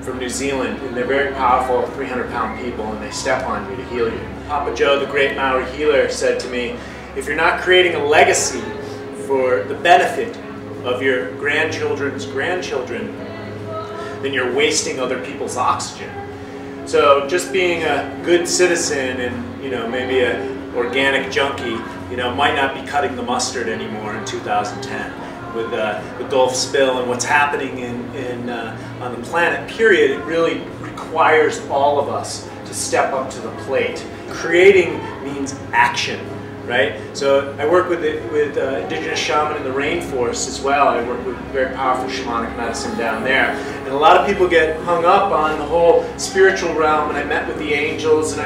from New Zealand, and they're very powerful 300-pound people, and they step on you to heal you. Papa Joe, the great Maori healer, said to me, if you're not creating a legacy for the benefit of your grandchildren's grandchildren, then you're wasting other people's oxygen. So just being a good citizen and, you know, maybe an organic junkie, you know, might not be cutting the mustard anymore in 2010. With the Gulf spill and what's happening on the planet, period, it really requires all of us to step up to the plate. Creating means action, right? So I work with indigenous shaman in the rainforest as well. I work with very powerful shamanic medicine down there. And a lot of people get hung up on the whole spiritual realm, and I met with the angels, and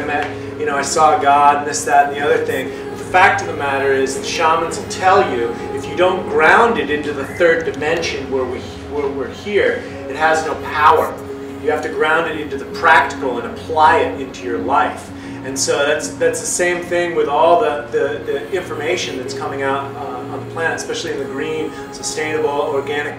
I saw God, and this, that, and the other thing. The fact of the matter is that shamans will tell you if you don't ground it into the third dimension where we're here, it has no power. You have to ground it into the practical and apply it into your life. And so that's the same thing with all the information that's coming out on the planet, especially in the green, sustainable, organic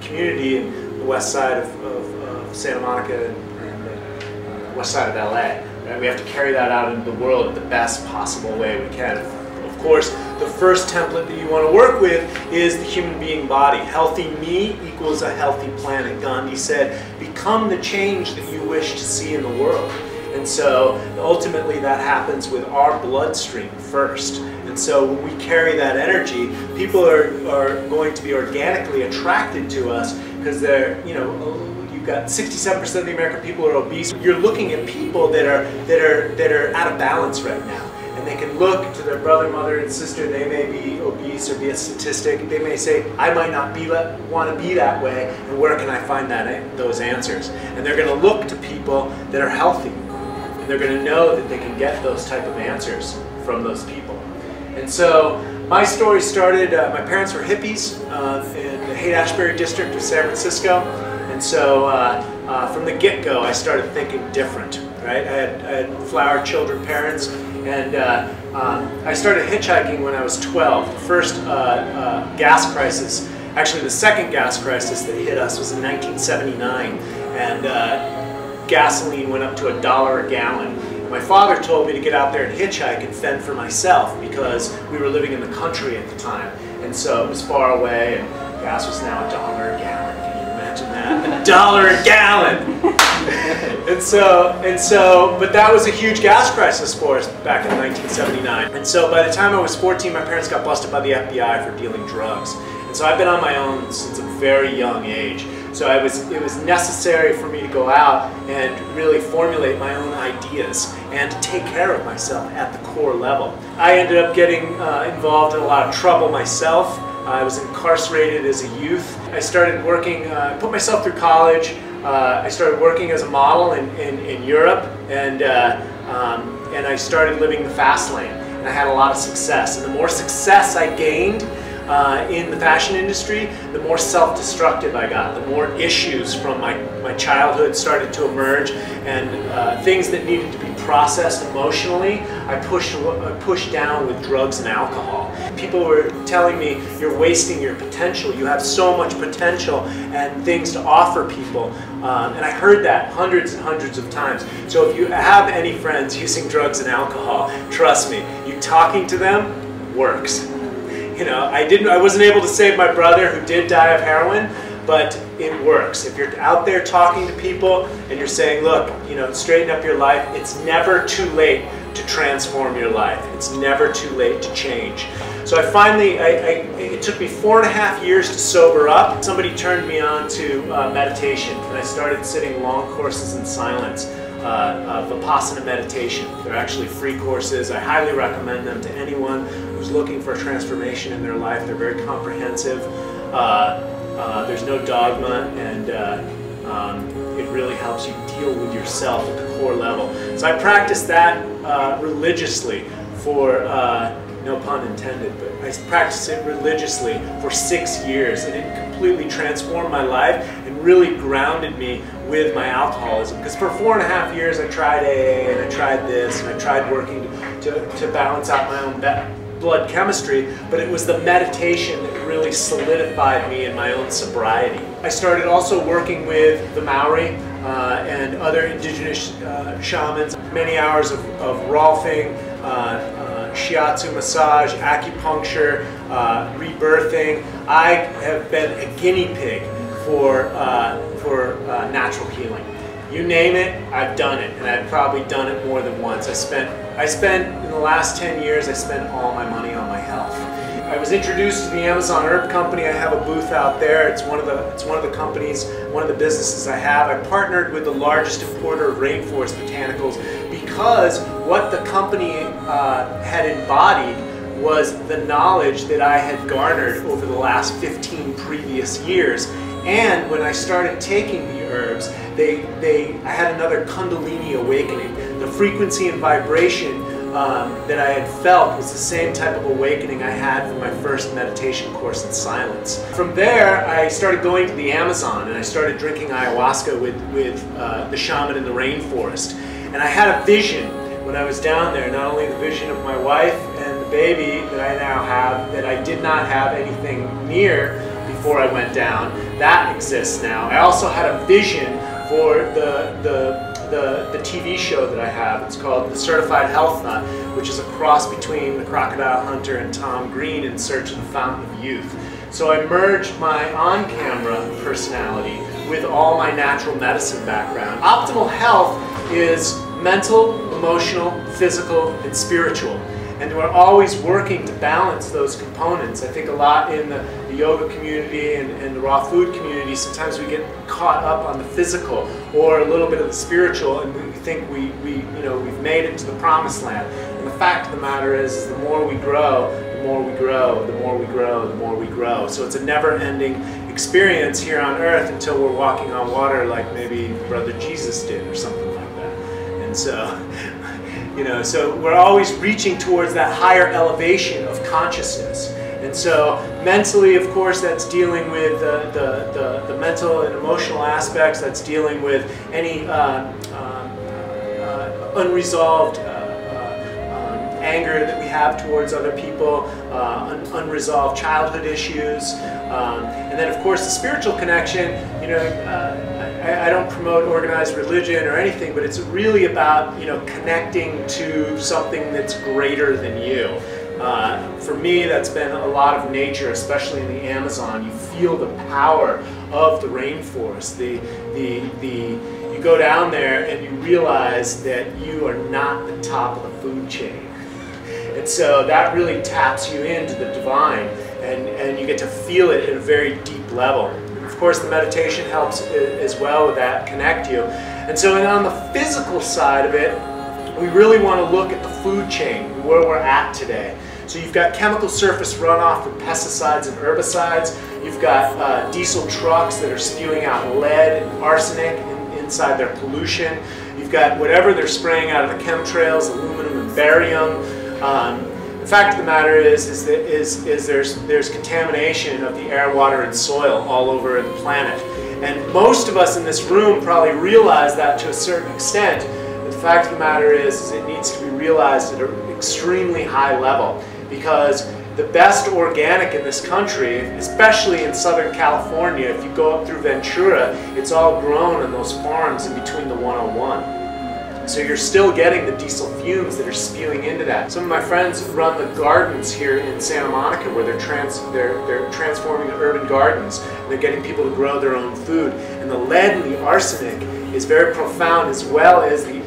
community in the west side of Santa Monica and west side of LA. We have to carry that out into the world the best possible way we can. Of course, the first template that you want to work with is the human being body. Healthy me equals a healthy planet. Gandhi said, become the change that you wish to see in the world. And so ultimately that happens with our bloodstream first. And so when we carry that energy, people are going to be organically attracted to us because they're, you know, you've got 67% of the American people are obese. You're looking at people that are out of balance right now. And they can look to their brother, mother, and sister. They may be obese or be a statistic. They may say, I might not want to be that way, and where can I find those answers? And they're going to look to people that are healthy. And they're going to know that they can get those type of answers from those people. And so my story started, my parents were hippies in the Haight-Ashbury district of San Francisco. And so from the get-go, I started thinking different, right? I had flower children parents, and I started hitchhiking when I was 12. The first gas crisis, actually the second gas crisis that hit us was in 1979, and gasoline went up to $1 a gallon. My father told me to get out there and hitchhike and fend for myself because we were living in the country at the time, and so it was far away, and gas was now $1 a gallon. That $1 a gallon. But that was a huge gas crisis for us back in 1979. And so by the time I was 14, my parents got busted by the FBI for dealing drugs. And so I've been on my own since a very young age. So it was necessary for me to go out and really formulate my own ideas and to take care of myself at the core level. I ended up getting involved in a lot of trouble myself. I was incarcerated as a youth. I started working, put myself through college. I started working as a model in Europe, and I started living the fast lane. And I had a lot of success. And the more success I gained in the fashion industry, the more self-destructive I got. The more issues from my childhood started to emerge, and things that needed to be processed emotionally, I pushed down with drugs and alcohol. People were telling me, you're wasting your potential. You have so much potential and things to offer people. And I heard that hundreds and hundreds of times. So if you have any friends using drugs and alcohol, trust me, you talking to them works. You know, I wasn't able to save my brother who did die of heroin, but it works. If you're out there talking to people and you're saying, look, you know, straighten up your life, it's never too late to transform your life. It's never too late to change. So I finally, it took me 4.5 years to sober up. Somebody turned me on to meditation, and I started sitting long courses in silence. Vipassana meditation. They're actually free courses. I highly recommend them to anyone who's looking for a transformation in their life. They're very comprehensive. There's no dogma, and it really helps you deal with yourself at the core level. So I practiced that religiously for, no pun intended, but I practiced it religiously for 6 years, and it completely transformed my life and really grounded me with my alcoholism. Because for 4.5 years I tried AA, and I tried this, and I tried working to balance out my own blood chemistry, but it was the meditation that really solidified me in my own sobriety. I started also working with the Maori and other indigenous shamans. Many hours of rolfing, shiatsu massage, acupuncture, rebirthing. I have been a guinea pig for natural healing. You name it, I've done it, and I've probably done it more than once. I spent in the last 10 years, I spent all my money on my health. I was introduced to the Amazon Herb Company. I have a booth out there. It's one of the companies, one of the businesses I have. I partnered with the largest importer of rainforest botanicals because what the company had embodied was the knowledge that I had garnered over the last 15 previous years. And when I started taking the herbs, I had another Kundalini awakening. The frequency and vibration that I had felt was the same type of awakening I had from my first meditation course in silence. From there, I started going to the Amazon and I started drinking ayahuasca with the shaman in the rainforest. And I had a vision when I was down there, not only the vision of my wife and the baby that I now have, that I did not have anything near before I went down. That exists now. I also had a vision for the TV show that I have. It's called The Certified Health Nut, which is a cross between The Crocodile Hunter and Tom Green in search of the Fountain of Youth. So I merged my on-camera personality with all my natural medicine background. Optimal health is mental, emotional, physical, and spiritual. And we're always working to balance those components. I think a lot in the yoga community and the raw food community, sometimes we get caught up on the physical or a little bit of the spiritual, and we think we've made it to the promised land. And the fact of the matter is the more we grow, the more we grow, the more we grow, the more we grow. So it's a never-ending experience here on earth until we're walking on water like maybe Brother Jesus did or something like that. And so, so we're always reaching towards that higher elevation of consciousness. And so mentally, of course, that's dealing with the mental and emotional aspects. That's dealing with any unresolved anger that we have towards other people, unresolved childhood issues. And then, of course, the spiritual connection, I don't promote organized religion or anything, but it's really about, connecting to something that's greater than you. For me, that's been a lot of nature, especially in the Amazon. You feel the power of the rainforest. You go down there and you realize that you are not the top of the food chain. And so that really taps you into the divine, and you get to feel it at a very deep level. And of course, the meditation helps as well with that, connect you. And so on the physical side of it, we really want to look at the food chain, where we're at today. So you've got chemical surface runoff from pesticides and herbicides. You've got diesel trucks that are spewing out lead and arsenic inside their pollution. You've got whatever they're spraying out of the chemtrails, aluminum and barium. The fact of the matter is there's contamination of the air, water, and soil all over the planet. And most of us in this room probably realize that to a certain extent. But the fact of the matter is it needs to be realized at an extremely high level, because the best organic in this country, especially in Southern California, if you go up through Ventura, it's all grown on those farms in between the 101. So you're still getting the diesel fumes that are spewing into that. Some of my friends run the gardens here in Santa Monica, where they're transforming the urban gardens. And they're getting people to grow their own food. And the lead and the arsenic is very profound, as well as the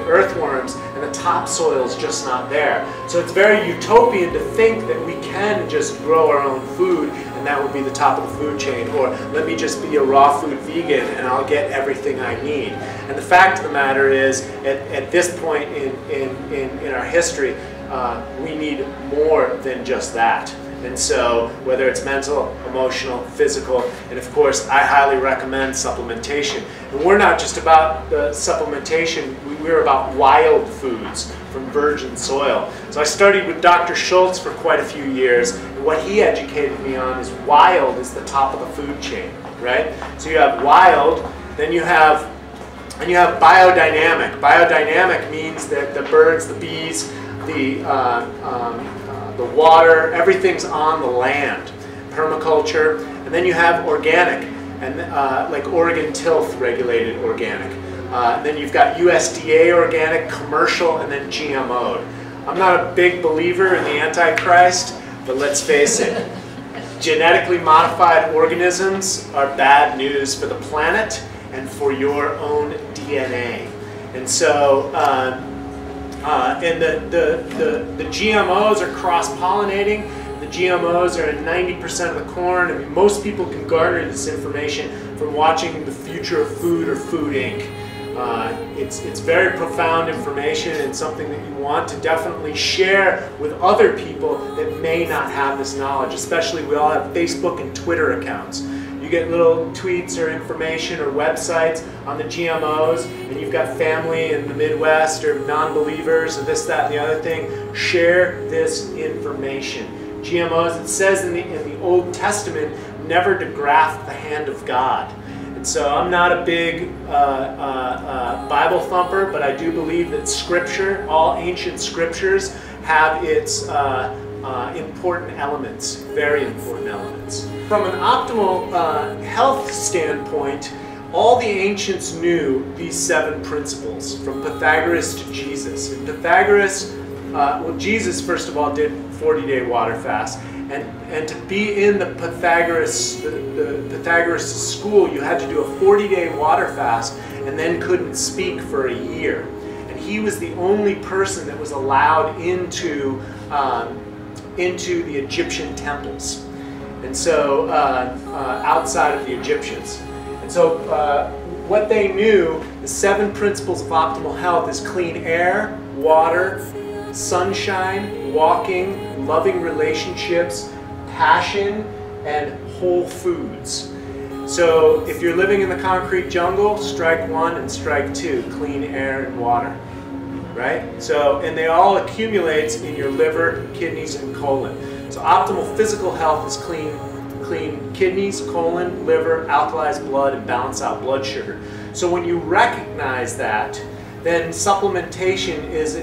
earthworms, and the topsoil is just not there. So it's very utopian to think that we can just grow our own food and that would be the top of the food chain, or let me just be a raw food vegan and I'll get everything I need. And the fact of the matter is, at this point in our history, we need more than just that. And so, whether it's mental, emotional, physical, and of course, I highly recommend supplementation. And we're not just about the supplementation, we're about wild foods from virgin soil. So I studied with Dr. Schultz for quite a few years, and what he educated me on is wild is the top of the food chain, right? So you have wild, then you have biodynamic. Biodynamic means that the birds, the bees, the water, everything's on the land. Permaculture, And then you have organic, and like Oregon Tilth regulated organic. Then you've got USDA organic, commercial, and then GMO. I'm not a big believer in the Antichrist, but let's face it, genetically modified organisms are bad news for the planet and for your own DNA. And so, the GMOs are cross-pollinating. The GMOs are in 90% of the corn. I mean, most people can garner this information from watching The Future of Food or Food Inc. It's very profound information and something that you want to definitely share with other people that may not have this knowledge, especially we all have Facebook and Twitter accounts. You get little tweets or information or websites on the GMOs, and you've got family in the Midwest or non-believers or this, that, and the other thing. Share this information. GMOs, it says in the Old Testament, never to graft the hand of God. And so I'm not a big Bible thumper, but I do believe that Scripture, all ancient Scriptures, have its important elements, very important elements. From an optimal health standpoint, all the ancients knew these 7 principles, from Pythagoras to Jesus. And Pythagoras, well, Jesus, first of all, did 40-day water fast. And to be in the Pythagoras school, you had to do a 40-day water fast and then couldn't speak for a year. And he was the only person that was allowed into the Egyptian temples. And so, outside of the Egyptians. And so, what they knew, the 7 principles of optimal health is clean air, water, sunshine, walking, loving relationships, passion, and whole foods. So if you're living in the concrete jungle, strike 1 and strike 2, clean air and water, right? So, and they all accumulate in your liver, kidneys, and colon. So optimal physical health is clean kidneys, colon, liver, alkalize blood, and balance out blood sugar. So when you recognize that, then supplementation is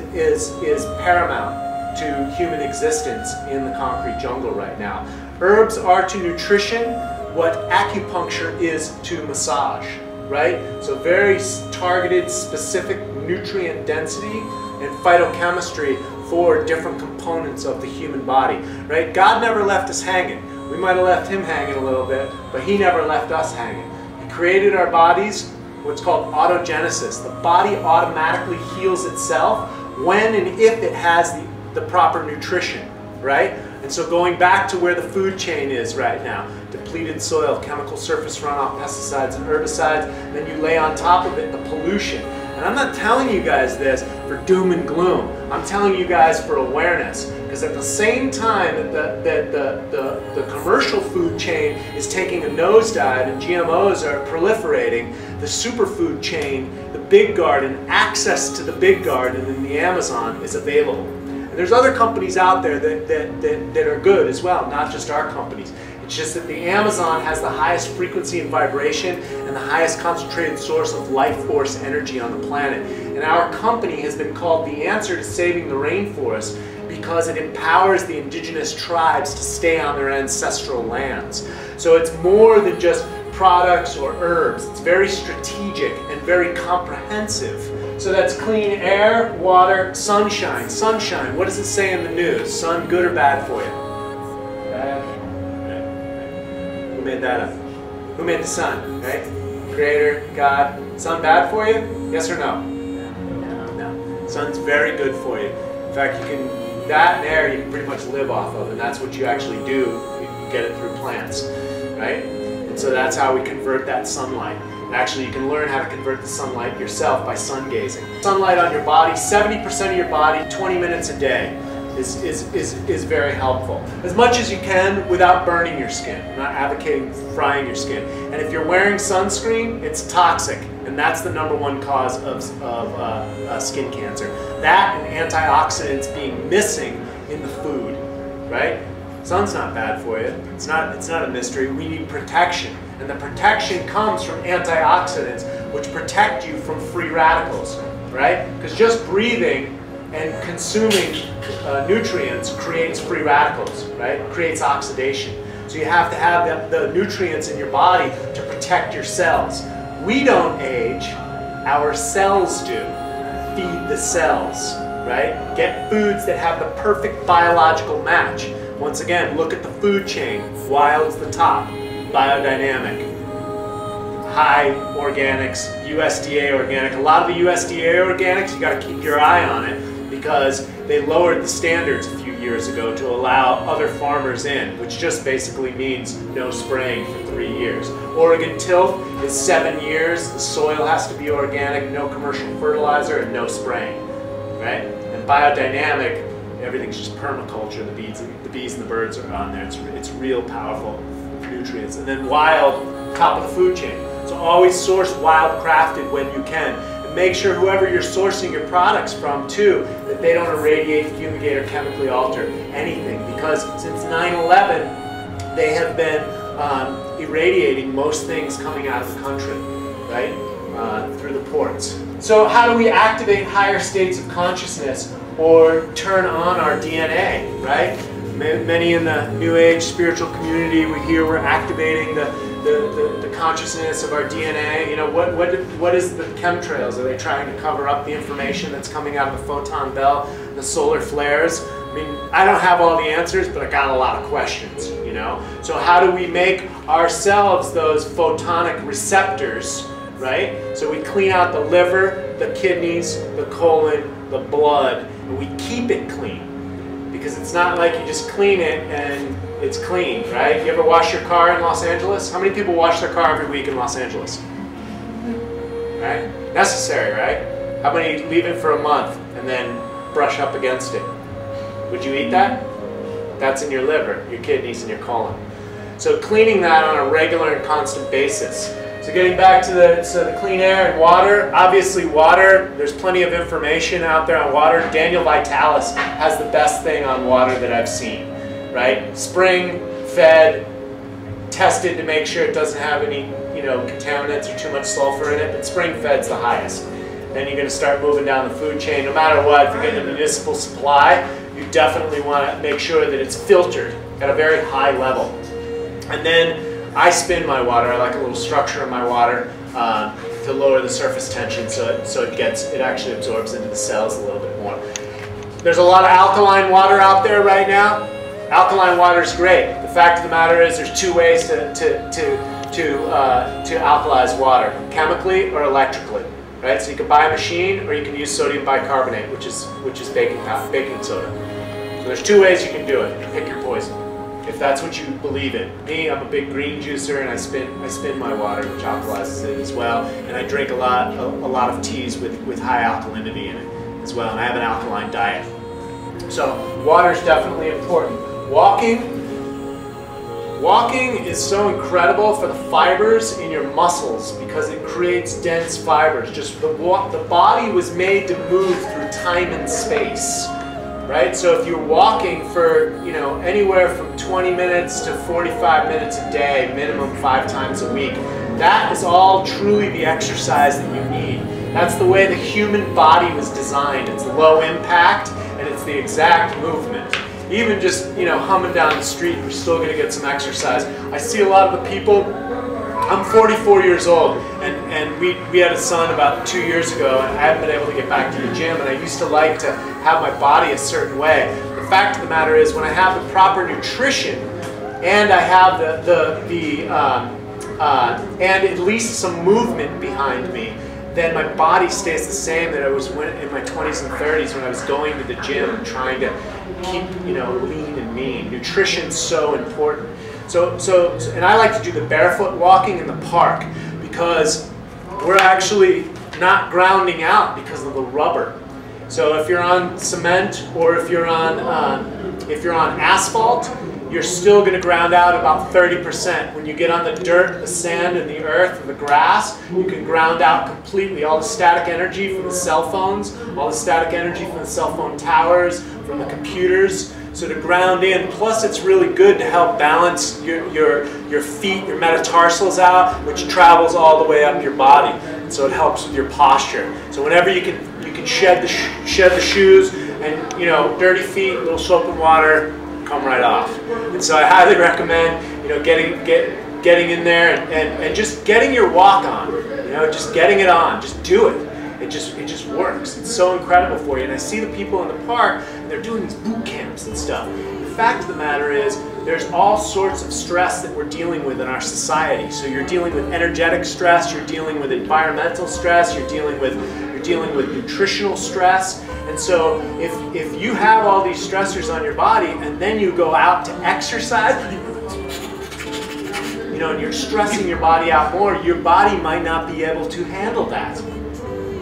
paramount to human existence in the concrete jungle right now. Herbs are to nutrition what acupuncture is to massage, right? So very targeted, specific nutrient density and phytochemistry for different components of the human body, right? God never left us hanging. We might have left him hanging a little bit, but he never left us hanging. He created our bodies, what's called autogenesis. The body automatically heals itself when and if it has the proper nutrition, right? And so going back to where the food chain is right now, depleted soil, chemical surface runoff, pesticides and herbicides, then you lay on top of it the pollution. And I'm not telling you guys this for doom and gloom. I'm telling you guys for awareness. Because at the same time that the commercial food chain is taking a nosedive and GMOs are proliferating, the superfood chain, the big garden, access to the big garden in the Amazon is available. And there's other companies out there that are good as well, not just our companies. It's just that the Amazon has the highest frequency and vibration and the highest concentrated source of life force energy on the planet. And our company has been called the answer to saving the rainforest because it empowers the indigenous tribes to stay on their ancestral lands. So it's more than just products or herbs. It's very strategic and very comprehensive. So that's clean air, water, sunshine. Sunshine, what does it say in the news? Sun, good or bad for you? Bad. Who made that up? Who made the sun, right? Creator, God. Sun bad for you? Yes or no? No. Sun's very good for you. In fact, you can, that and air you can pretty much live off of, and that's what you actually do. You get it through plants, right? And so that's how we convert that sunlight. And actually, you can learn how to convert the sunlight yourself by sun gazing. Sunlight on your body, 70% of your body, 20 minutes a day is very helpful. As much as you can without burning your skin. I'm not advocating frying your skin. And if you're wearing sunscreen, it's toxic. And that's the #1 cause of skin cancer. That and antioxidants being missing in the food, right? Sun's not bad for you. It's not a mystery. We need protection. And the protection comes from antioxidants, which protect you from free radicals, right? Because just breathing and consuming nutrients creates free radicals, right? Creates oxidation. So you have to have the nutrients in your body to protect your cells. We don't age, our cells do. Feed the cells, right? Get foods that have the perfect biological match. Once again, look at the food chain. Wild's the top, biodynamic. High organics, USDA organic. A lot of the USDA organics, you got to keep your eye on it because they lowered the standards a few years ago to allow other farmers in, which just basically means no spraying for 3 years. Oregon tilth is 7 years. The soil has to be organic, no commercial fertilizer, and no spraying, right? And biodynamic, everything's just permaculture. The bees and the birds are on there. It's real powerful nutrients. And then wild, top of the food chain. So always source wild crafted when you can. And make sure whoever you're sourcing your products from too, that they don't irradiate, fumigate, or chemically alter anything. Because since 9/11, they have been irradiating most things coming out of the country, right? Through the ports. So how do we activate higher states of consciousness or turn on our DNA, right? Many in the New Age spiritual community, we hear we're activating the consciousness of our DNA. You know, what is the chemtrails? Are they trying to cover up the information that's coming out of the photon belt, the solar flares? I mean, I don't have all the answers, but I got a lot of questions, you know? So how do we make ourselves those photonic receptors, right? So we clean out the liver, the kidneys, the colon, the blood, and we keep it clean. Because it's not like you just clean it and it's clean, right? You ever wash your car in Los Angeles? How many people wash their car every week in Los Angeles? Right? Necessary, right? How many leave it for a month and then brush up against it? Would you eat that? That's in your liver, your kidneys, and your colon. So cleaning that on a regular and constant basis. So getting back to the clean air and water, obviously water, there's plenty of information out there on water. Daniel Vitalis has the best thing on water that I've seen, right? Spring fed, tested to make sure it doesn't have any, you know, contaminants or too much sulfur in it, but spring fed's the highest. Then you're going to start moving down the food chain. No matter what, if you're getting a municipal supply, you definitely want to make sure that it's filtered at a very high level. And then I spin my water. I like a little structure in my water to lower the surface tension so it actually absorbs into the cells a little bit more. There's a lot of alkaline water out there right now. Alkaline water is great. The fact of the matter is there's two ways to alkalize water, chemically or electrically. Right? So you can buy a machine or you can use sodium bicarbonate, which is baking soda. So there's two ways you can do it. Pick your poison. If that's what you believe in. Me, I'm a big green juicer and I spin my water, which alkalizes it as well. And I drink a lot of teas with high alkalinity in it as well. And I have an alkaline diet. So water is definitely important. Walking is so incredible for the fibers in your muscles because it creates dense fibers. Just the body was made to move through time and space. Right? So if you're walking for, you know, anywhere from 20 minutes to 45 minutes a day, minimum 5 times a week, that is all truly the exercise that you need. That's the way the human body was designed. It's low impact and it's the exact movement. Even just, you know, humming down the street, you're still going to get some exercise. I see a lot of the people. I'm 44 years old, and we had a son about 2 years ago, and I haven't been able to get back to the gym, and I used to like to have my body a certain way. The fact of the matter is, when I have the proper nutrition, and I have and at least some movement behind me, then my body stays the same that I was in my 20s and 30s when I was going to the gym and trying to keep, you know, lean and mean. Nutrition's so important. And I like to do the barefoot walking in the park because we're actually not grounding out because of the rubber. So if you're on cement or if you're on asphalt, you're still going to ground out about 30%. When you get on the dirt, the sand, and the earth, and the grass, you can ground out completely. All the static energy from the cell phones, all the static energy from the cell phone towers, from the computers. So to ground in, plus it's really good to help balance your feet, your metatarsals out, which travels all the way up your body. So it helps with your posture. So whenever you can shed the shoes, and, you know, dirty feet, a little soap and water, come right off. And so I highly recommend getting in there and just getting your walk on, just getting it on, just do it. It just works. It's so incredible for you. And I see the people in the park, they're doing these boot camps and stuff. The fact of the matter is, there's all sorts of stress that we're dealing with in our society. So you're dealing with energetic stress, you're dealing with environmental stress, you're dealing with nutritional stress. And so if you have all these stressors on your body and then you go out to exercise, and you're stressing your body out more, your body might not be able to handle that,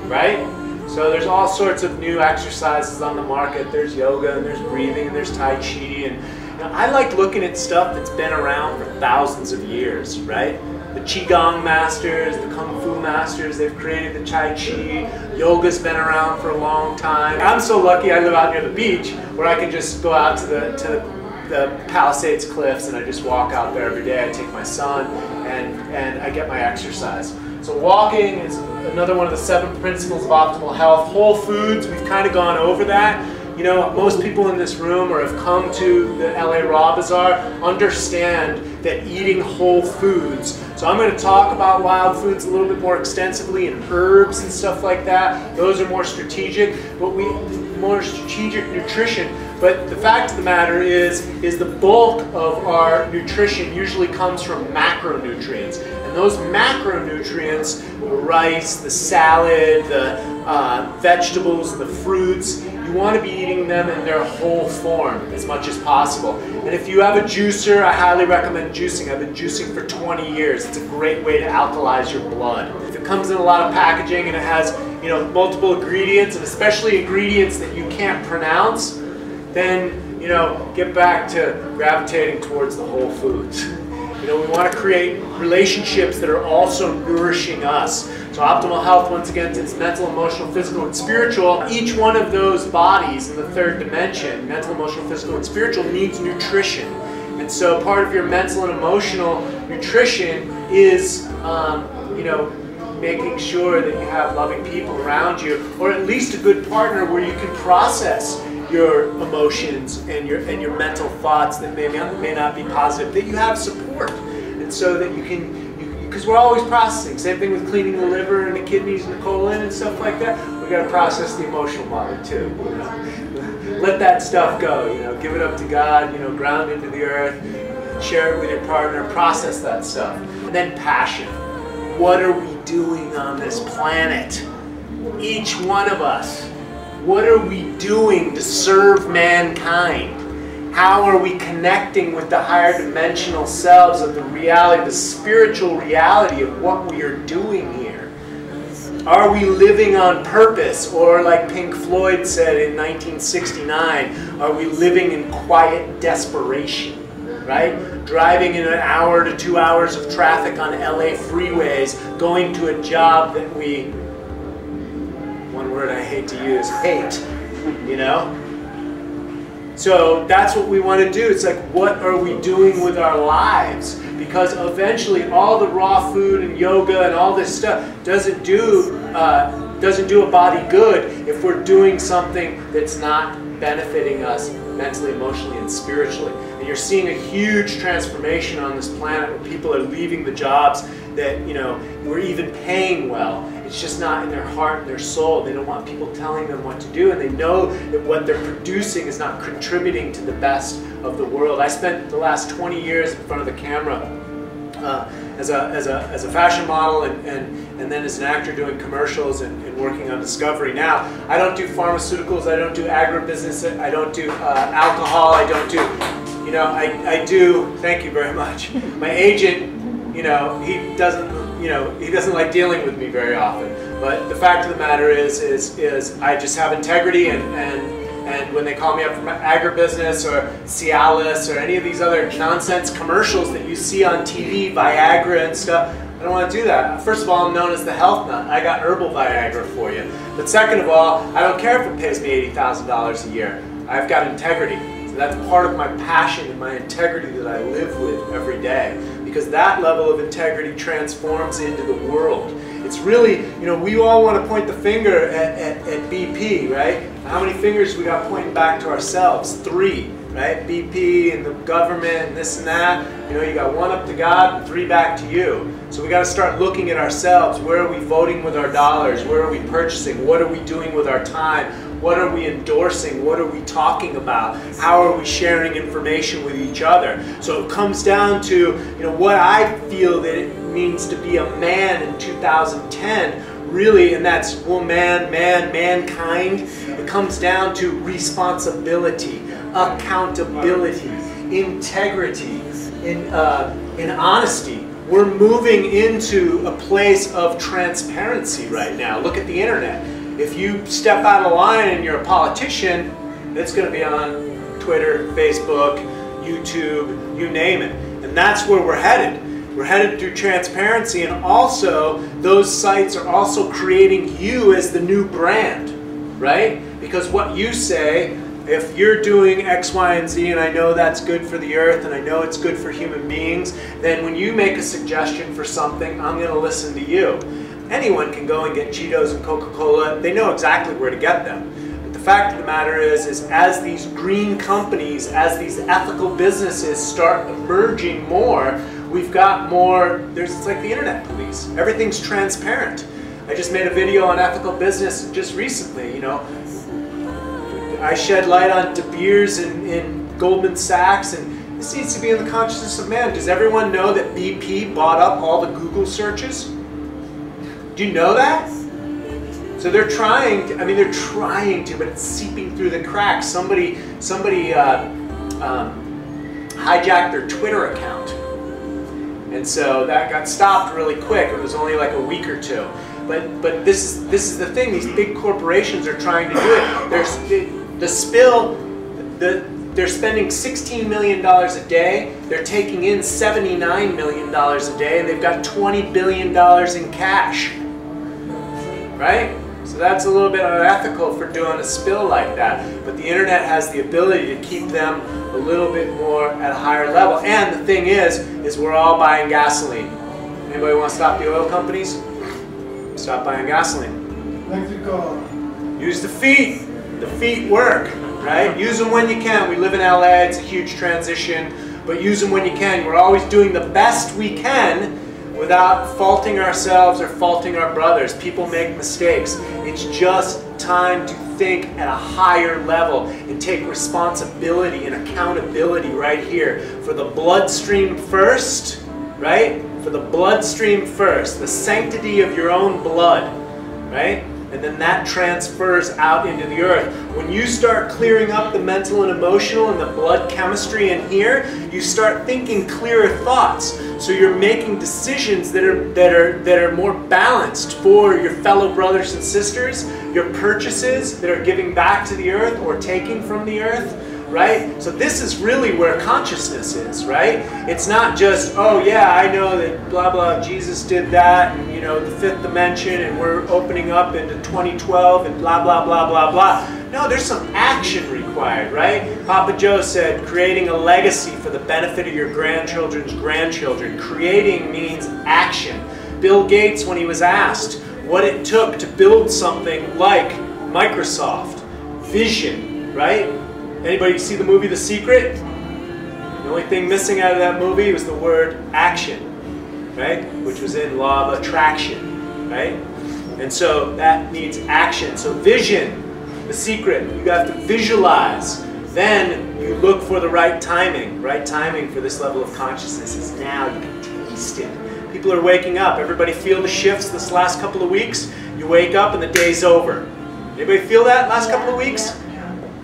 right? So there's all sorts of new exercises on the market. There's yoga and there's breathing and there's Tai Chi. And I like looking at stuff that's been around for thousands of years, right? The Qigong masters, the Kung Fu masters, they've created the Tai Chi. Yoga's been around for a long time. I'm so lucky I live out near the beach where I can just go out to the Palisades Cliffs and I just walk out there every day. I take my son and I get my exercise. So walking is another one of the 7 principles of optimal health. Whole foods, we've kind of gone over that. Most people in this room or have come to the LA Raw Bazaar understand that eating whole foods. So I'm going to talk about wild foods a little bit more extensively and herbs and stuff like that. Those are more strategic, more strategic nutrition. But the fact of the matter is the bulk of our nutrition usually comes from macronutrients. And those macronutrients, the rice, the salad, the vegetables, the fruits, you want to be eating them in their whole form as much as possible. And if you have a juicer, I highly recommend juicing. I've been juicing for 20 years. It's a great way to alkalize your blood. If it comes in a lot of packaging and it has multiple ingredients, and especially ingredients that you can't pronounce, then get back to gravitating towards the whole foods. We want to create relationships that are also nourishing us. So optimal health, once again, it's mental, emotional, physical, and spiritual. Each one of those bodies in the 3rd dimension, mental, emotional, physical, and spiritual, needs nutrition. And so part of your mental and emotional nutrition is, making sure that you have loving people around you, or at least a good partner where you can process your emotions and your mental thoughts that may not be positive, that you have support, and so that you can, because we're always processing. Same thing with cleaning the liver and the kidneys and the colon and stuff like that. We got to process the emotional body too. Let that stuff go. Give it up to God. Ground into the earth. Share it with your partner. Process that stuff. And then passion. What are we doing on this planet? Each one of us. What are we doing to serve mankind? How are we connecting with the higher dimensional selves of the reality, the spiritual reality of what we are doing here? Are we living on purpose? Or like Pink Floyd said in 1969, are we living in quiet desperation? Right? Driving in an hour to 2 hours of traffic on LA freeways, going to a job that we, one word I hate to use, hate, So that's what we want to do. It's like, what are we doing with our lives? Because eventually all the raw food and yoga and all this stuff doesn't do a body good if we're doing something that's not benefiting us mentally, emotionally, and spiritually. And you're seeing a huge transformation on this planet where people are leaving the jobs that, we're even paying well. It's just not in their heart and their soul. They don't want people telling them what to do, and they know that what they're producing is not contributing to the best of the world. I spent the last 20 years in front of the camera as a fashion model and then as an actor doing commercials and working on discovery. Now, I don't do pharmaceuticals, I don't do agribusiness, I don't do alcohol, I don't do, I do, thank you very much. My agent, he doesn't like dealing with me very often. But the fact of the matter is I just have integrity, and when they call me up from agribusiness or Cialis or any of these other nonsense commercials that you see on TV, Viagra and stuff, I don't want to do that. First of all, I'm known as the health nut. I got herbal Viagra for you. But second of all, I don't care if it pays me $80,000 a year. I've got integrity. So that's part of my passion and my integrity that I live with every day. Because that level of integrity transforms into the world. It's really, we all want to point the finger at BP, right? How many fingers we got pointing back to ourselves? 3. right? BP and the government and this and that. You know, you got 1 up to God and 3 back to you. So we got to start looking at ourselves. Where are we voting with our dollars? Where are we purchasing? What are we doing with our time? What are we endorsing? What are we talking about? How are we sharing information with each other? So it comes down to, you know, what I feel that it means to be a man in 2010, really, and that's woman, man, mankind. It comes down to responsibility, accountability, integrity, in honesty. We're moving into a place of transparency right now. Look at the internet. If you step out of line and you're a politician, it's going to be on Twitter, Facebook, YouTube, you name it. And that's where we're headed. We're headed through transparency, and also those sites are also creating you as the new brand, right? Because what you say, if you're doing X, Y, and Z, and I know that's good for the earth, and I know it's good for human beings, then when you make a suggestion for something, I'm going to listen to you. Anyone can go and get Cheetos and Coca-Cola. They know exactly where to get them. But the fact of the matter is as these green companies, as these ethical businesses start emerging more, we've got more, it's like the internet police. Everything's transparent. I just made a video on ethical business just recently, you know. I shed light on De Beers and Goldman Sachs, and this needs to be in the consciousness of man. Does everyone know that BP bought up all the Google searches? Do you know that? So they're trying to, I mean, they're trying to, but it's seeping through the cracks. Somebody hijacked their Twitter account. And so that got stopped really quick. It was only like a week or two. But this is the thing. These big corporations are trying to do it. They're spending $16 million a day. They're taking in $79 million a day, and they've got $20 billion in cash. Right? So that's a little bit unethical for doing a spill like that. But the internet has the ability to keep them a little bit more at a higher level. And the thing is we're all buying gasoline. Anybody want to stop the oil companies? Stop buying gasoline. Mexico. Use the feet. The feet work, right? Use them when you can. We live in LA. It's a huge transition. But use them when you can. We're always doing the best we can without faulting ourselves or faulting our brothers. People make mistakes. It's just time to think at a higher level and take responsibility and accountability right here for the bloodstream first, right? For the bloodstream first, the sanctity of your own blood, right? And then that transfers out into the earth. When you start clearing up the mental and emotional and the blood chemistry in here, you start thinking clearer thoughts. So you're making decisions that are more balanced for your fellow brothers and sisters, your purchases that are giving back to the earth or taking from the earth. Right? So this is really where consciousness is, right? It's not just, oh yeah, I know that blah blah, Jesus did that, and you know, the fifth dimension, and we're opening up into 2012, and blah blah blah blah blah. No, there's some action required, right? Papa Joe said, creating a legacy for the benefit of your grandchildren's grandchildren. Creating means action. Bill Gates, when he was asked what it took to build something like Microsoft, vision, right? Anybody see the movie The Secret? The only thing missing out of that movie was the word action, right? Which was in Law of Attraction, right? And so that needs action. So vision, The Secret, you have to visualize. Then you look for the right timing. Right timing for this level of consciousness is now. You can taste it. People are waking up. Everybody feel the shifts this last couple of weeks? You wake up and the day's over. Anybody feel that last couple of weeks?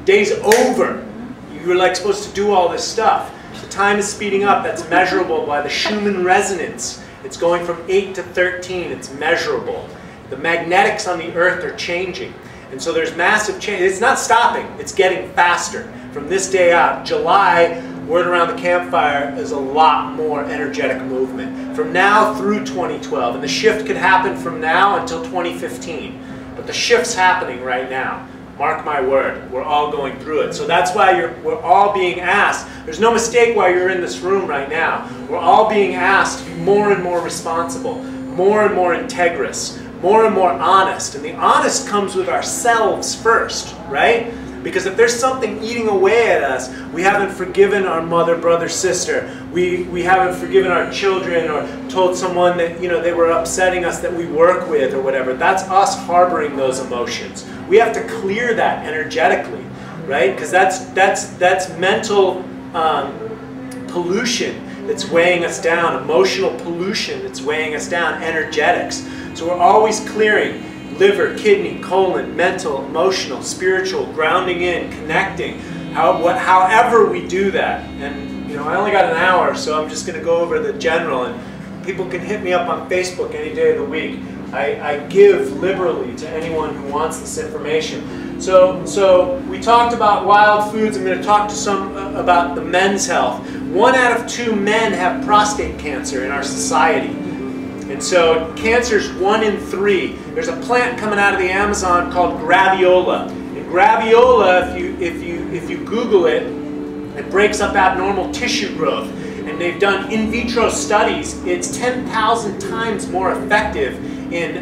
Day's over. You were like supposed to do all this stuff. The time is speeding up. That's measurable by the Schumann resonance. It's going from 8 to 13. It's measurable. The magnetics on the earth are changing. And so there's massive change. It's not stopping. It's getting faster. From this day out, July, word around the campfire is a lot more energetic movement. From now through 2012. And the shift could happen from now until 2015. But the shift's happening right now. Mark my word, we're all going through it. So that's why we're all being asked. There's no mistake why you're in this room right now. We're all being asked to be more and more responsible, more and more integrous, more and more honest. And the honest comes with ourselves first, right? Because if there's something eating away at us, we haven't forgiven our mother, brother, sister. We haven't forgiven our children or told someone that, you know, they were upsetting us that we work with or whatever. That's us harboring those emotions. We have to clear that energetically, right? Because that's mental pollution that's weighing us down, emotional pollution that's weighing us down, energetics. So we're always clearing liver, kidney, colon, mental, emotional, spiritual, grounding in, connecting, however we do that. And you know, I only got an hour, so I'm just going to go over the general, and people can hit me up on Facebook any day of the week. I give liberally to anyone who wants this information. So we talked about wild foods. I'm going to talk to some about the men's health. 1 out of 2 men have prostate cancer in our society. And so cancer's 1 in 3. There's a plant coming out of the Amazon called graviola. And graviola, if you Google it, it breaks up abnormal tissue growth. And they've done in vitro studies. It's 10,000 times more effective than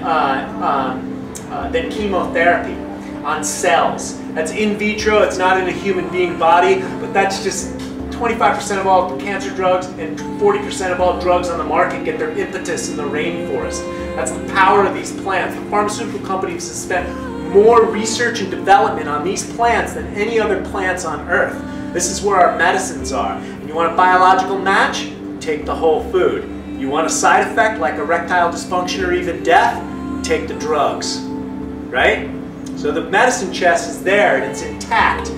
chemotherapy on cells. That's in vitro. It's not in a human being body, but that's just 25% of all cancer drugs and 40% of all drugs on the market get their impetus in the rainforest. That's the power of these plants. The pharmaceutical companies have spent more research and development on these plants than any other plants on Earth. This is where our medicines are. And you want a biological match? Take the whole food. You want a side effect like erectile dysfunction or even death? Take the drugs, right? So the medicine chest is there and it's intact.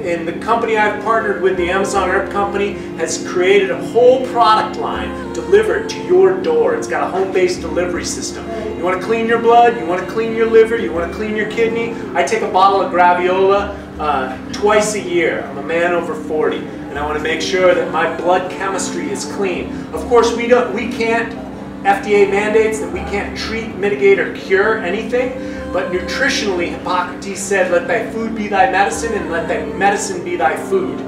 And the company I've partnered with, the Amazon Herb Company, has created a whole product line delivered to your door. It's got a home-based delivery system. You want to clean your blood, you want to clean your liver, you want to clean your kidney. I take a bottle of graviola twice a year. I'm a man over 40, and I want to make sure that my blood chemistry is clean. Of course, we can't, FDA mandates that we can't treat, mitigate, or cure anything. But nutritionally, Hippocrates said, let thy food be thy medicine and let thy medicine be thy food.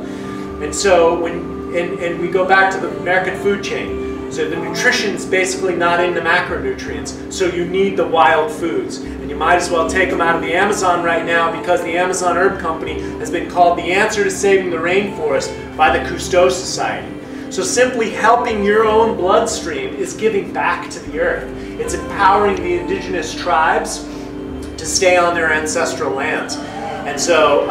And so and we go back to the American food chain. So the nutrition's basically not in the macronutrients. So you need the wild foods. And you might as well take them out of the Amazon right now, because the Amazon Herb Company has been called the answer to saving the rainforest by the Cousteau Society. So simply helping your own bloodstream is giving back to the earth. It's empowering the indigenous tribes to stay on their ancestral lands. And so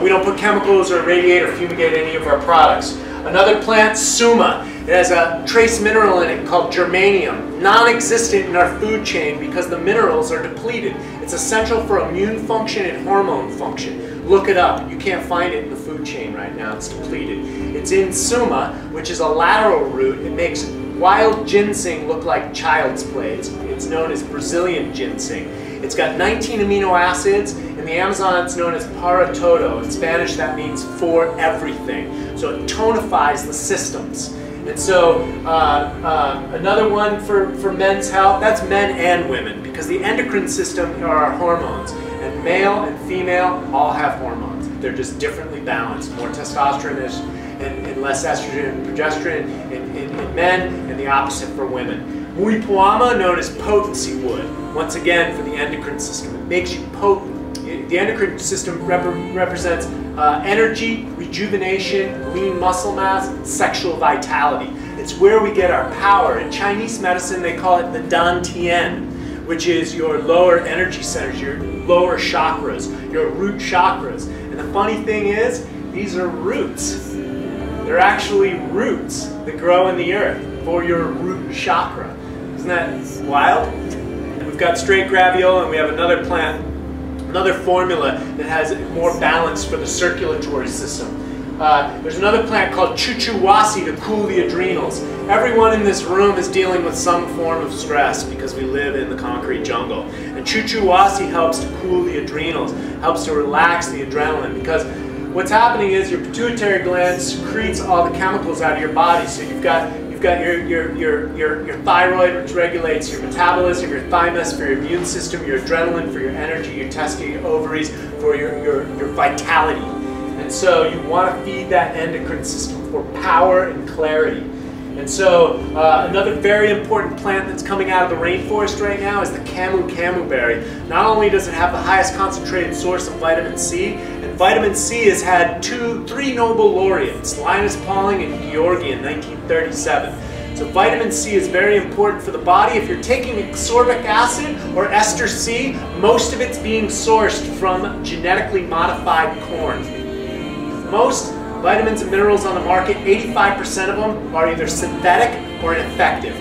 we don't put chemicals or irradiate or fumigate any of our products. Another plant, suma. It has a trace mineral in it called germanium, non-existent in our food chain because the minerals are depleted. It's essential for immune function and hormone function. Look it up. You can't find it in the food chain right now. It's depleted. It's in suma, which is a lateral root. It makes wild ginseng look like child's play. It's known as Brazilian ginseng. It's got 19 amino acids. In the Amazon, it's known as para todo. In Spanish, that means for everything. So it tonifies the systems. And so another one for men's health, that's men and women, because the endocrine system are our hormones. And male and female all have hormones. They're just differently balanced. More testosterone and less estrogen and progesterone in men, and the opposite for women. Muipuama, known as potency wood, once again for the endocrine system. It makes you potent. The endocrine system represents energy, rejuvenation, lean muscle mass, sexual vitality. It's where we get our power. In Chinese medicine, they call it the dantian, which is your lower energy centers, your lower chakras, your root chakras. And the funny thing is, these are roots. They're actually roots that grow in the earth for your root chakra. Isn't that wild? We've got straight graviola, and we have another plant, another formula that has more balance for the circulatory system. There's another plant called Chu Chuhua to cool the adrenals. Everyone in this room is dealing with some form of stress because we live in the concrete jungle. And Chu Chuhua helps to cool the adrenals, helps to relax the adrenaline, because what's happening is your pituitary gland secretes all the chemicals out of your body. So you've got your thyroid, which regulates your metabolism, your thymus for your immune system, your adrenaline for your energy, your testes, your ovaries for your vitality. And so you want to feed that endocrine system for power and clarity. And so another very important plant that's coming out of the rainforest right now is the camu berry. Not only does it have the highest concentrated source of vitamin C, and vitamin C has had three Nobel laureates, Linus Pauling and Georgi in 1937. So vitamin C is very important for the body. If you're taking ascorbic acid or ester C, most of it's being sourced from genetically modified corn. Most vitamins and minerals on the market, 85% of them are either synthetic or ineffective.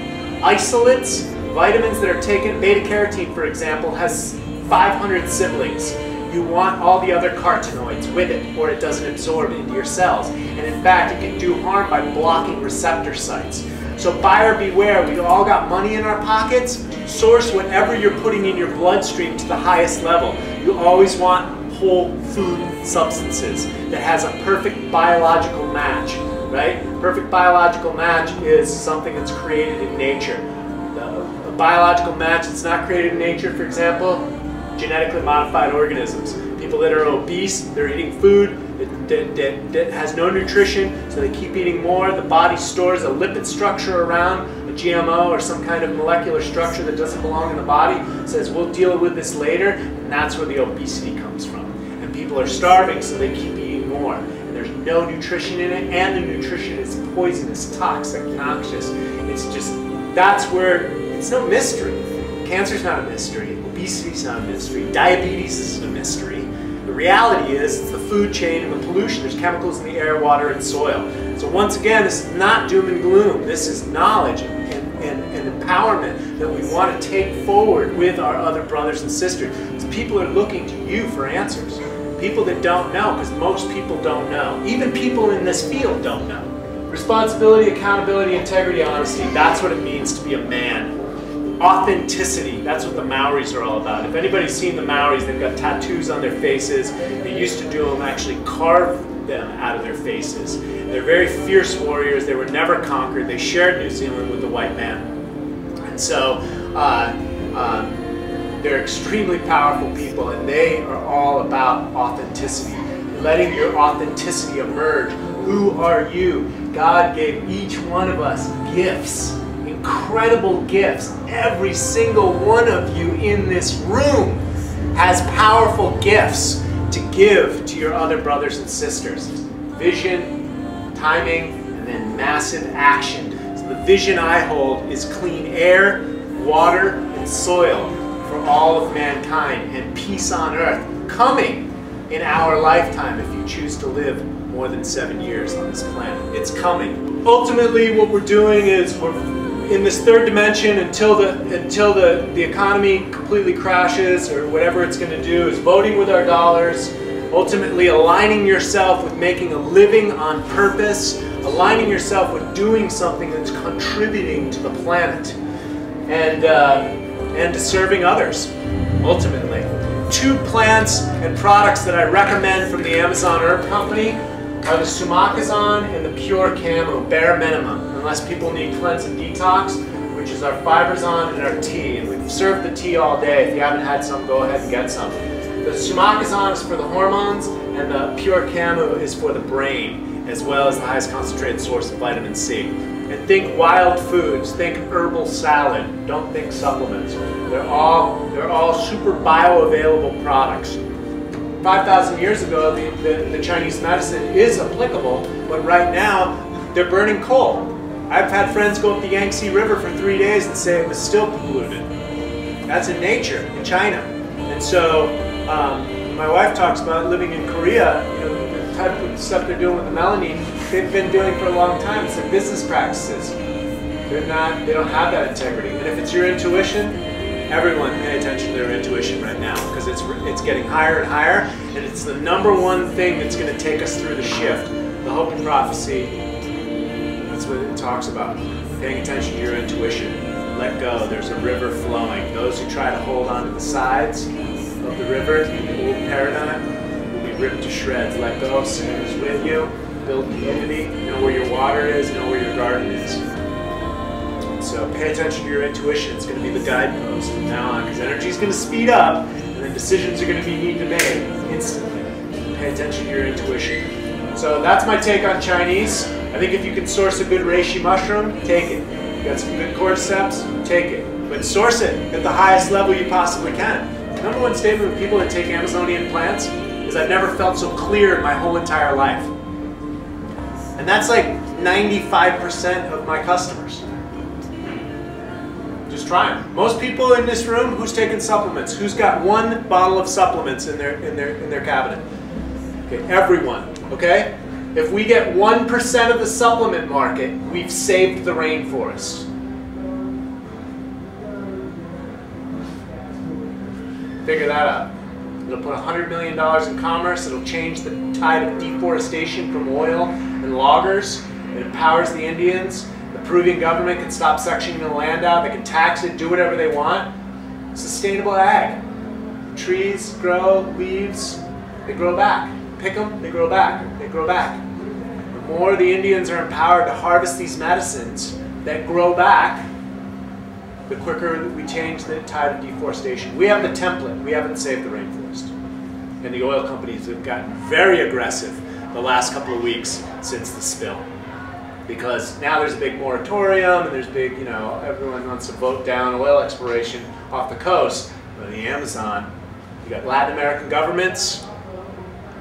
Isolates, vitamins that are taken, beta-carotene for example, has 500 siblings. You want all the other carotenoids with it or it doesn't absorb into your cells. And in fact, it can do harm by blocking receptor sites. So buyer beware, we've all got money in our pockets. Source whatever you're putting in your bloodstream to the highest level. You always want whole food substances that has a perfect biological match, right? Perfect biological match is something that's created in nature. A biological match that's not created in nature, for example, genetically modified organisms. People that are obese, they're eating food that has no nutrition, so they keep eating more. The body stores a lipid structure around a GMO or some kind of molecular structure that doesn't belong in the body. It says we'll deal with this later, and that's where the obesity comes from. And people are starving, so they keep eating more. And there's no nutrition in it, and the nutrition is poisonous, toxic, noxious. It's just, that's where, it's no mystery. Cancer's not a mystery. Obesity's not a mystery. Diabetes isn't a mystery. The reality is it's the food chain and the pollution. There's chemicals in the air, water, and soil. So once again, this is not doom and gloom. This is knowledge and empowerment that we want to take forward with our other brothers and sisters. So people are looking to you for answers. People that don't know, because most people don't know. Even people in this field don't know. Responsibility, accountability, integrity, honesty, that's what it means to be a man. Authenticity, that's what the Maoris are all about. If anybody's seen the Maoris, they've got tattoos on their faces. They used to do them, actually carve them out of their faces. They're very fierce warriors. They were never conquered. They shared New Zealand with the white man. And so they're extremely powerful people, and they are all about authenticity. Letting your authenticity emerge. Who are you? God gave each one of us gifts. Incredible gifts. Every single one of you in this room has powerful gifts to give to your other brothers and sisters. Vision, timing, and then massive action. So the vision I hold is clean air, water, and soil for all of mankind, and peace on earth coming in our lifetime if you choose to live more than 7 years on this planet. It's coming. Ultimately, what we're doing is we're in this third dimension until the economy completely crashes or whatever it's going to do, is voting with our dollars, ultimately aligning yourself with making a living on purpose, aligning yourself with doing something that's contributing to the planet, and to serving others, ultimately. 2 plants and products that I recommend from the Amazon Herb Company are the Sumakazan and the Pure Camu, bare minimum, unless people need cleanse and detox, which is our Fiberzon and our tea. And we've served the tea all day. If you haven't had some, go ahead and get some. The Sumakazan is for the hormones, and the Pure Camu is for the brain, as well as the highest concentrated source of vitamin C. And think wild foods, think herbal salad, don't think supplements. They're all super bioavailable products. 5,000 years ago, the Chinese medicine is applicable, but right now, they're burning coal. I've had friends go up the Yangtze River for 3 days and say it was still polluted. That's in nature, in China. And so, my wife talks about living in Korea, you know, the type of stuff they're doing with the melamine, they've been doing for a long time. It's their business practices. They don't have that integrity. And if it's your intuition, everyone pay attention to their intuition right now, because it's getting higher and higher, and it's the #1 thing that's going to take us through the shift. The Hope and Prophecy, that's what it talks about. Paying attention to your intuition. Let go. There's a river flowing. Those who try to hold on to the sides of the river, the old paradigm, will be ripped to shreds. Let go. Sin is with you. Build community. Know where your water is. Know where your garden is. So pay attention to your intuition. It's going to be the guidepost from now on, because energy is going to speed up, and then decisions are going to need to be made instantly. Pay attention to your intuition. So that's my take on Chinese. I think if you can source a good reishi mushroom, take it. You got some good cordyceps, take it. But source it at the highest level you possibly can. The number one statement of people that take Amazonian plants is I've never felt so clear in my whole entire life. And that's like 95% of my customers. Just try them. Most people in this room, who's taking supplements? Who's got one bottle of supplements in their cabinet? Okay, everyone, okay? If we get 1% of the supplement market, we've saved the rainforest. Figure that out. It'll put $100 million in commerce. It'll change the tide of deforestation from oil and loggers. It empowers the Indians. The Peruvian government can stop sectioning the land out. They can tax it, do whatever they want. Sustainable ag. Trees grow, leaves, they grow back. Pick them, they grow back. They grow back. The more the Indians are empowered to harvest these medicines that grow back, the quicker we change the tide of deforestation. We have the template. We haven't saved the rainforest. And the oil companies have gotten very aggressive the last couple of weeks since the spill. Because now there's a big moratorium and there's big, everyone wants to vote down oil exploration off the coast. But in the Amazon, you got Latin American governments,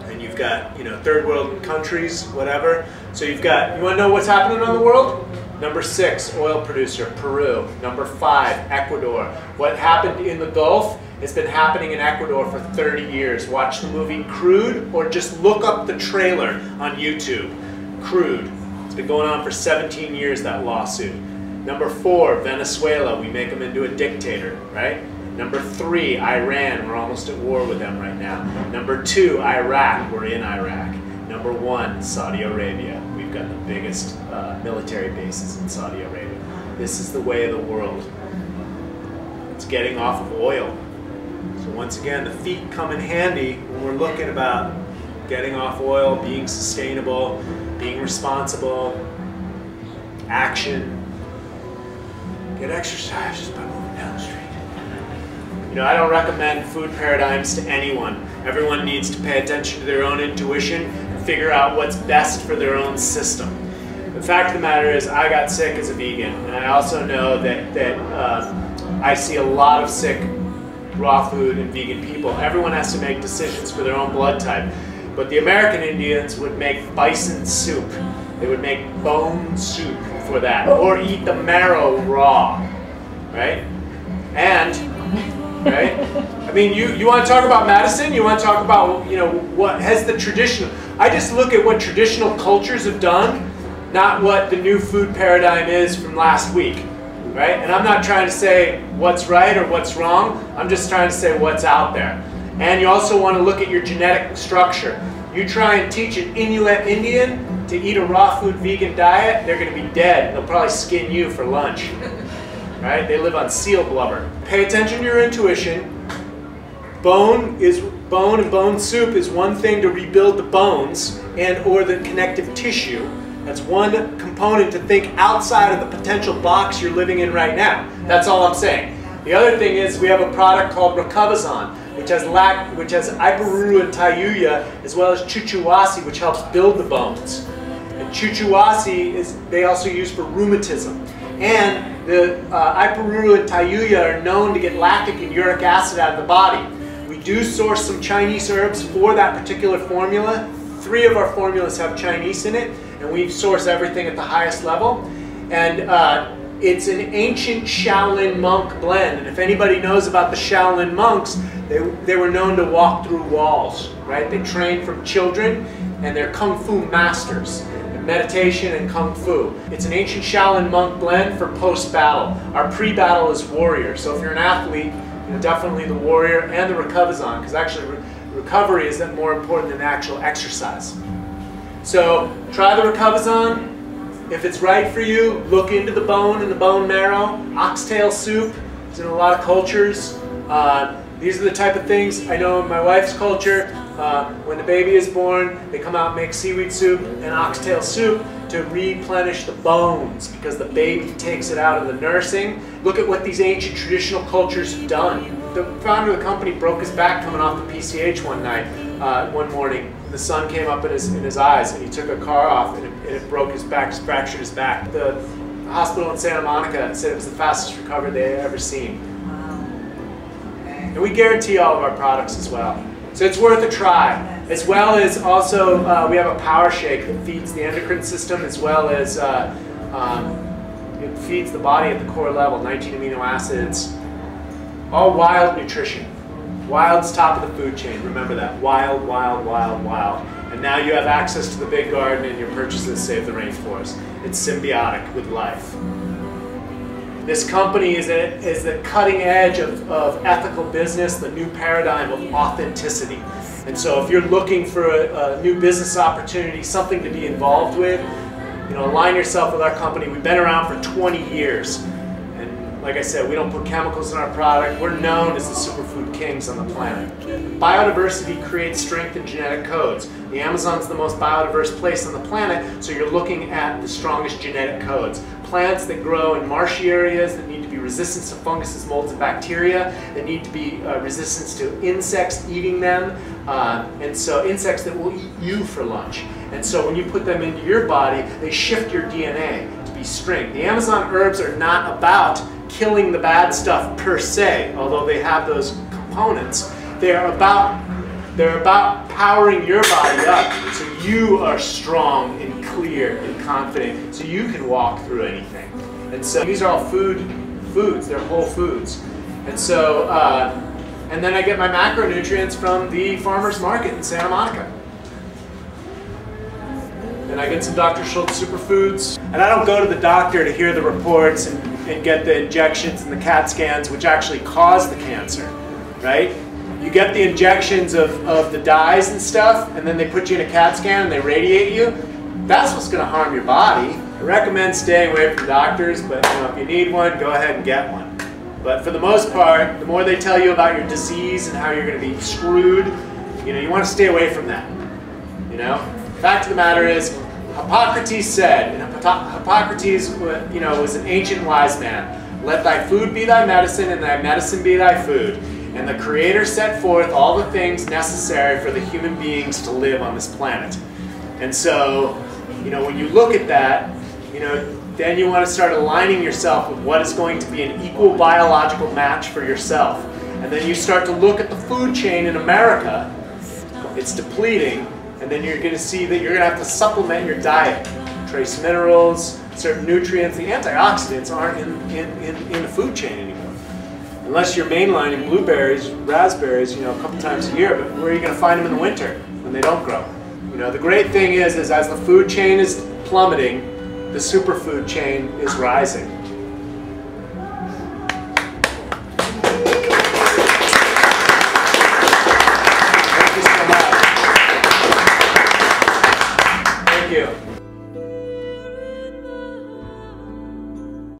and you've got, third world countries, whatever. So you want to know what's happening on the world? Number 6, oil producer, Peru. Number 5, Ecuador. What happened in the Gulf has been happening in Ecuador for 30 years. Watch the movie Crude, or just look up the trailer on YouTube. Crude. It's been going on for 17 years, that lawsuit. Number 4, Venezuela. We make them into a dictator, right? Number 3, Iran. We're almost at war with them right now. Number 2, Iraq. We're in Iraq. Number 1, Saudi Arabia. We've got the biggest military bases in Saudi Arabia. This is the way of the world. It's getting off of oil. So once again, the feet come in handy when we're looking about getting off oil, being sustainable, being responsible, action. Get exercise just by moving down the street. I don't recommend food paradigms to anyone. Everyone needs to pay attention to their own intuition and figure out what's best for their own system. The fact of the matter is, I got sick as a vegan, and I also know that I see a lot of sick raw food and vegan people. Everyone has to make decisions for their own blood type. But the American Indians would make bison soup. They would make bone soup for that, or eat the marrow raw, right? Right? I mean, you want to talk about medicine? You want to talk about, what has the traditional... I just look at what traditional cultures have done, not what the new food paradigm is from last week, right? And I'm not trying to say what's right or what's wrong. I'm just trying to say what's out there. And you also want to look at your genetic structure. You try and teach an Inuit Indian to eat a raw food vegan diet, they're going to be dead. They'll probably skin you for lunch. Right? They live on seal blubber. Pay attention to your intuition. Bone and bone soup is one thing to rebuild the bones or the connective tissue. That's one component to think outside of the potential box you're living in right now. That's all I'm saying. The other thing is we have a product called Recoverzon, which has Iparuru and Tayuya, as well as Chu Chuhua, which helps build the bones. And Chu Chuhua they also use for rheumatism. And the Iparuru and Tayuya are known to get lactic and uric acid out of the body. We do source some Chinese herbs for that particular formula. 3 of our formulas have Chinese in it, and we source everything at the highest level. And it's an ancient Shaolin monk blend. And if anybody knows about the Shaolin monks, they were known to walk through walls, right? They trained from children, and they're Kung Fu masters. Meditation and Kung Fu. It's an ancient Shaolin monk blend for post-battle. Our pre-battle is warrior. So if you're an athlete, definitely the warrior and the Recoverzon, because actually recovery is more important than actual exercise. So try the Recoverzon. If it's right for you, look into the bone and the bone marrow. Oxtail soup is in a lot of cultures. These are the type of things I know in my wife's culture. When the baby is born, they come out and make seaweed soup and oxtail soup to replenish the bones because the baby takes it out of the nursing. Look at what these ancient traditional cultures have done. The founder of the company broke his back coming off the PCH one morning. the sun came up in his eyes, and he took a car off, and it broke his back, fractured his back. The hospital in Santa Monica said it was the fastest recovery they had ever seen. Wow. Okay. And we guarantee all of our products as well. So it's worth a try. As well as also, we have a power shake that feeds the endocrine system, as well as it feeds the body at the core level, 19 amino acids. All wild nutrition. Wild's top of the food chain. Remember that. Wild, wild, wild, wild. And now you have access to the big garden, and your purchases save the rainforest. It's symbiotic with life. This company is the cutting edge of ethical business, the new paradigm of authenticity. And so if you're looking for a new business opportunity, something to be involved with, align yourself with our company. We've been around for 20 years. And like I said, we don't put chemicals in our product. We're known as the superfood kings on the planet. Biodiversity creates strength in genetic codes. The Amazon's the most biodiverse place on the planet, so you're looking at the strongest genetic codes. Plants that grow in marshy areas that need to be resistant to funguses, molds, and bacteria, that need to be resistant to insects eating them, and so insects that will eat you for lunch. And so when you put them into your body, they shift your DNA to be strength. The Amazon herbs are not about killing the bad stuff per se, although they have those components. They're about powering your body up so you are strong and clear and confident, so you can walk through anything. And so these are all foods, they're whole foods. And so, and then I get my macronutrients from the farmer's market in Santa Monica. And I get some Dr. Schultz superfoods. And I don't go to the doctor to hear the reports and get the injections and the CAT scans, which actually cause the cancer, right? You get the injections of the dyes and stuff, and then they put you in a CAT scan and they radiate you. That's what's going to harm your body. I recommend staying away from doctors, but if you need one, go ahead and get one. But for the most part, the more they tell you about your disease and how you're going to be screwed, you want to stay away from that. Fact of the matter is, Hippocrates said, and Hippocrates was an ancient wise man, let thy food be thy medicine and thy medicine be thy food. And the Creator set forth all the things necessary for the human beings to live on this planet. And so, when you look at that, then you want to start aligning yourself with what is going to be an equal biological match for yourself. And then you start to look at the food chain in America. It's depleting. And then you're going to see that you're going to have to supplement your diet. Trace minerals, certain nutrients. The antioxidants aren't in the food chain anymore. Unless you're mainlining blueberries, raspberries, a couple times a year. But where are you going to find them in the winter when they don't grow? The great thing is as the food chain is plummeting, the superfood chain is rising.